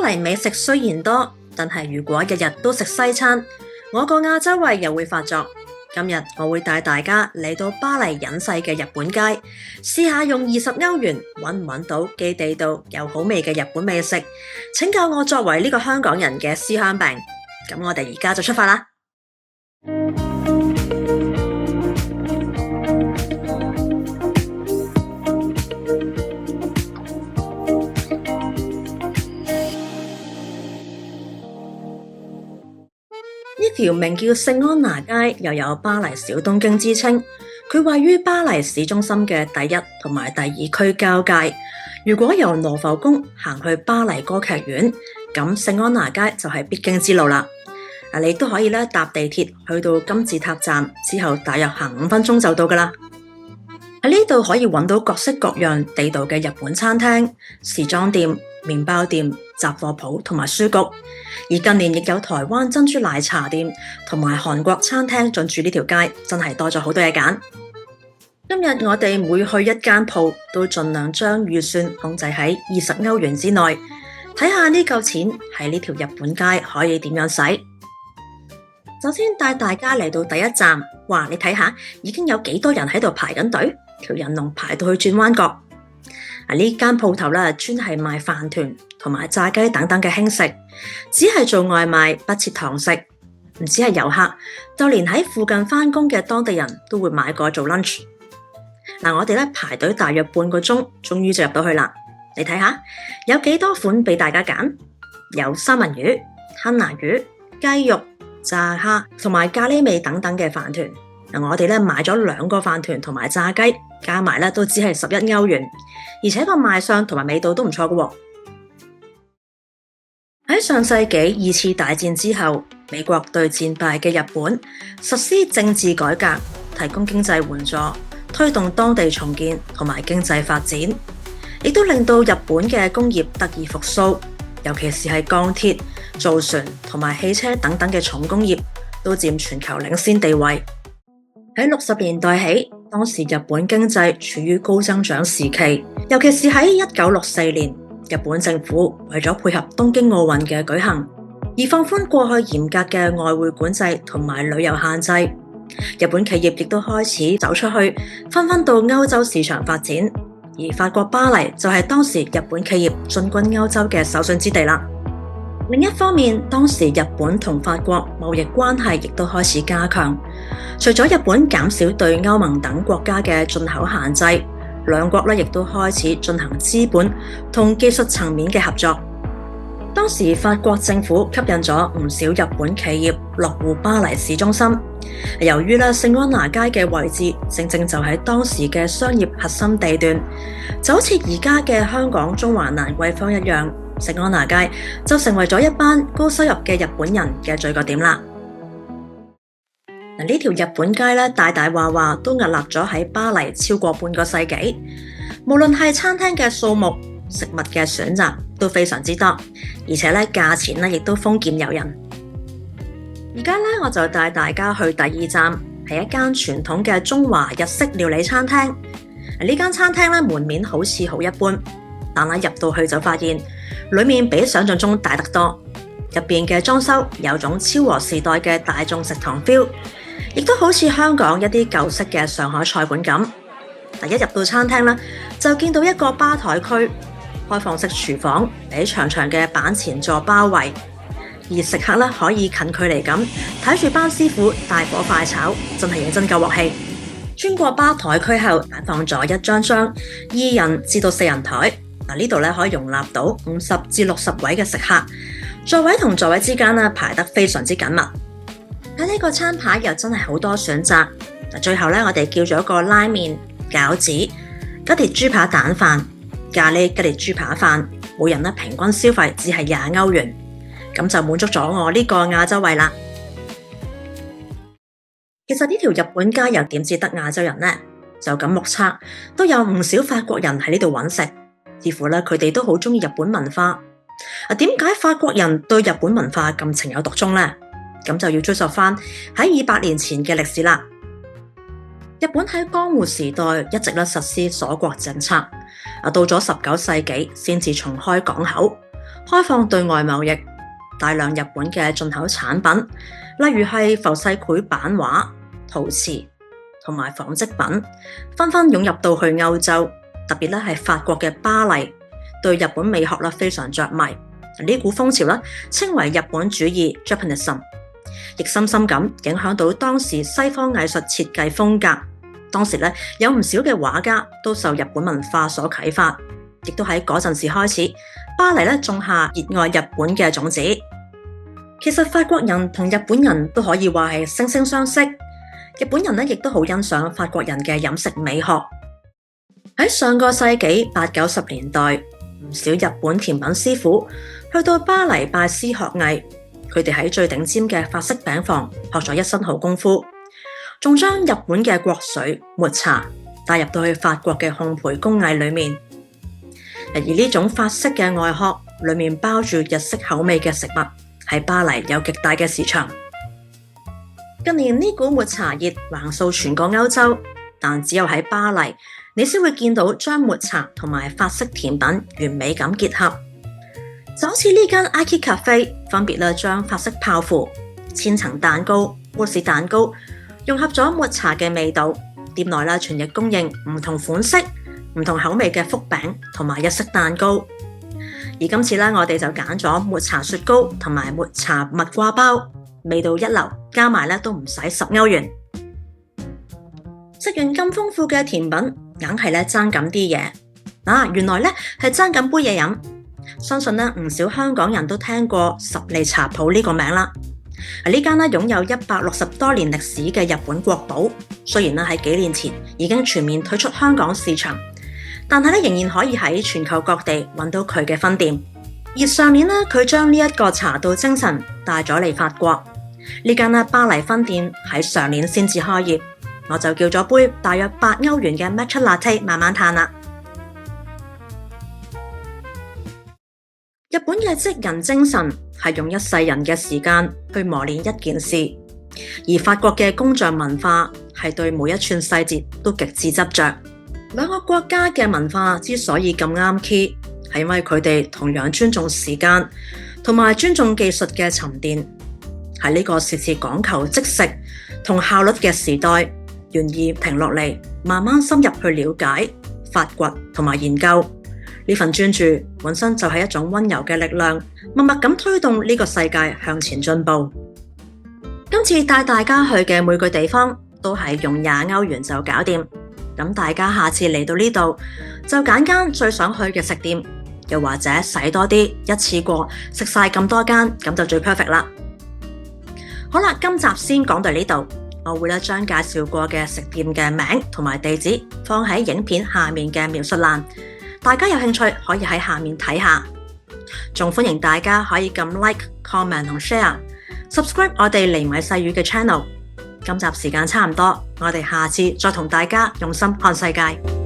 黎美食雖然多，但係如果日日都食西餐，我個亞洲胃又會發作。今日我會帶大家嚟到巴黎隱世嘅日本街，試下用20歐元揾唔揾到既地道又好味嘅日本美食，請教我作為呢個香港人嘅思鄉病。咁我哋而家就出發啦！呢條名叫聖安娜街，又有巴黎小東京之稱。佢位於巴黎市中心嘅第一同埋第二區交界。如果由羅浮宮行去巴黎歌劇院，咁聖安娜街就係必經之路啦。你都可以搭地鐵去到金字塔站，之後大約行5分鐘就到噶啦。喺呢度可以揾到各式各樣地道嘅日本餐廳、時裝店、麵包店、雜貨鋪同埋書局，而近年亦有台灣珍珠奶茶店同埋韓國餐廳進駐呢條街，真係多咗好多嘢揀。今日我哋每去一間鋪，都盡量將預算控制喺20歐元之內，睇下呢嚿錢喺呢條日本街可以點樣使。首先帶大家嚟到第一站，哇！你睇下已經有幾多人喺度排緊隊，條人龍排到去轉彎角。呢間鋪頭專係賣飯糰同埋炸雞等等嘅輕食，只係做外賣，不設堂食。唔止係遊客，就連喺附近返工嘅當地人都會買過做 lunch。我哋排隊大約半個鐘，終於就入到去啦。你睇下有幾多款俾大家揀，有三文魚、吞拿魚、雞肉、炸蝦同埋咖喱味等等嘅飯糰。我哋買咗2個飯糰同埋炸雞，加埋都只係11歐元，而且個賣相同埋味道都唔錯嘅。喺上世紀2次大戰之後，美國對戰敗嘅日本實施政治改革，提供經濟援助，推動當地重建同埋經濟發展，亦都令到日本嘅工業得以復甦，尤其是係鋼鐵、造船同埋汽車等等嘅重工業都佔全球領先地位。喺60年代起，當時日本經濟處於高增長時期，尤其是喺1964年，日本政府為咗配合東京奧運嘅舉行，而放寬過去嚴格嘅外匯管制同埋旅遊限制。日本企業亦都開始走出去，紛紛到歐洲市場發展，而法國巴黎就係當時日本企業進軍歐洲嘅首選之地啦。另一方面，當時日本同法國貿易關係亦都開始加強，除咗日本減少對歐盟等國家嘅進口限制，兩國亦都開始進行資本同技術層面嘅合作。當時法國政府吸引咗唔少日本企業落戶巴黎市中心，由於聖安娜街嘅位置正正就喺當時嘅商業核心地段，就好似而家嘅香港中環蘭桂坊一樣，聖安娜街就成為咗一班高收入嘅日本人嘅聚腳點啦。呢條日本街大大話話都屹立咗喺巴黎超過半個世紀，無論係餐廳嘅數目、食物嘅選擇都非常之多，而且價錢亦都豐儉由人。而家我就帶大家去第2站，係一間傳統嘅中華日式料理餐廳。呢間餐廳門面好似好一般，但入到去就發現裏面比想象中大得多。入邊嘅裝修有種昭和時代嘅大眾食堂 feel， 亦都好似香港一啲舊式嘅上海菜館咁。一入到餐廳就見到一個吧台區，開放式廚房俾長長嘅板前座包圍，而食客可以近距離咁睇住班師傅大火快炒，真係認真夠鑊氣。穿過吧台區後，擺放咗一張2人至到4人台，呢度可以容納到50至60位嘅食客，座位同座位之間排得非常之緊密。喺呢個餐牌又真係好多選擇。最後我哋叫咗個拉麵、餃子、吉列豬扒蛋飯、咖喱吉列豬扒飯，每人平均消費只係20歐元，咁就滿足咗我呢個亞洲胃啦。其實呢條日本街又點至得亞洲人呢？就咁目測，都有唔少法國人喺呢度揾食，似乎佢哋都好中意日本文化。點解法國人對日本文化咁情有獨鍾呢？咁就要追溯翻喺200年前嘅歷史啦。日本喺江戶時代一直實施鎖國政策，到咗19世紀先至重開港口。開放對外貿易，大量日本嘅進口產品，例如係浮世繪版畫、陶瓷同埋紡織品，紛紛湧入到去歐洲，特別咧係法國嘅巴黎，對日本美學咧非常着迷。呢股風潮咧稱為日本主義 Japanism， 亦深深咁影響到當時西方藝術設計風格。當時咧有唔少嘅畫家都受日本文化所啟發，亦都喺嗰陣時開始，巴黎咧種下熱愛日本嘅種子。其實法國人同日本人都可以話係惺惺相惜，日本人咧亦都好欣賞法國人嘅飲食美學。喺上個世紀80、90年代，唔少日本甜品師傅去到巴黎拜師學藝，佢哋喺最頂尖嘅法式餅房學咗一身好功夫，仲將日本嘅國粹抹茶帶入到去法國嘅烘焙工藝裏面。而呢種法式嘅外殼裏面包住日式口味嘅食物，喺巴黎有極大嘅市場。近年呢股抹茶熱橫掃全個歐洲，但只有喺巴黎，你先會見到將抹茶同埋法式甜品完美咁結合。就好似呢間 Aiki Cafe 分別將法式泡芙、千層蛋糕、慕斯蛋糕融合咗抹茶嘅味道。店內全日供應唔同款式、唔同口味嘅福餅同埋日式蛋糕。而今次我哋就揀咗抹茶雪糕同埋抹茶蜜瓜包，味道一流，加埋都唔使10歐元。食完咁豐富嘅甜品，硬係爭緊啲嘢。原來係爭緊杯嘢飲。相信唔少香港人都聽過十利茶鋪呢個名啦。呢間擁有160多年歷史嘅日本國寶，雖然喺幾年前已經全面退出香港市場，但係仍然可以喺全球各地揾到佢嘅分店。而上年佢將呢一個茶道精神帶咗嚟法國。呢間巴黎分店喺上年先至開業，我就叫咗杯大約8歐元嘅 Matcha Latte 慢慢嘆啦。日本嘅職人精神係用一世人嘅時間去磨練一件事，而法國嘅工匠文化係對每一寸細節都極致執着。兩個國家嘅文化之所以咁啱 key， 係因為佢哋同樣尊重時間同埋尊重技術嘅沉澱。喺呢個時時講求即食同效率嘅時代，願意停落嚟慢慢深入去了解、發掘同埋研究。呢份專注本身就係一種溫柔嘅力量，默默咁推動呢個世界向前進步。今次帶大家去嘅每個地方都係用20歐元就搞掂，咁大家下次嚟到呢度就揀間最想去嘅食店，又或者使多啲，一次過食晒咁多間，咁就最 perfect 啦。好啦，今集先講到呢度，我會將介紹過嘅食店嘅名同埋地址放喺影片下面嘅描述欄。大家有興趣可以喺下面睇下，仲歡迎大家可以撳 like、comment 同 share、subscribe 我哋厘米細語嘅 channel。今集時間差唔多，我哋下次再同大家用心看世界。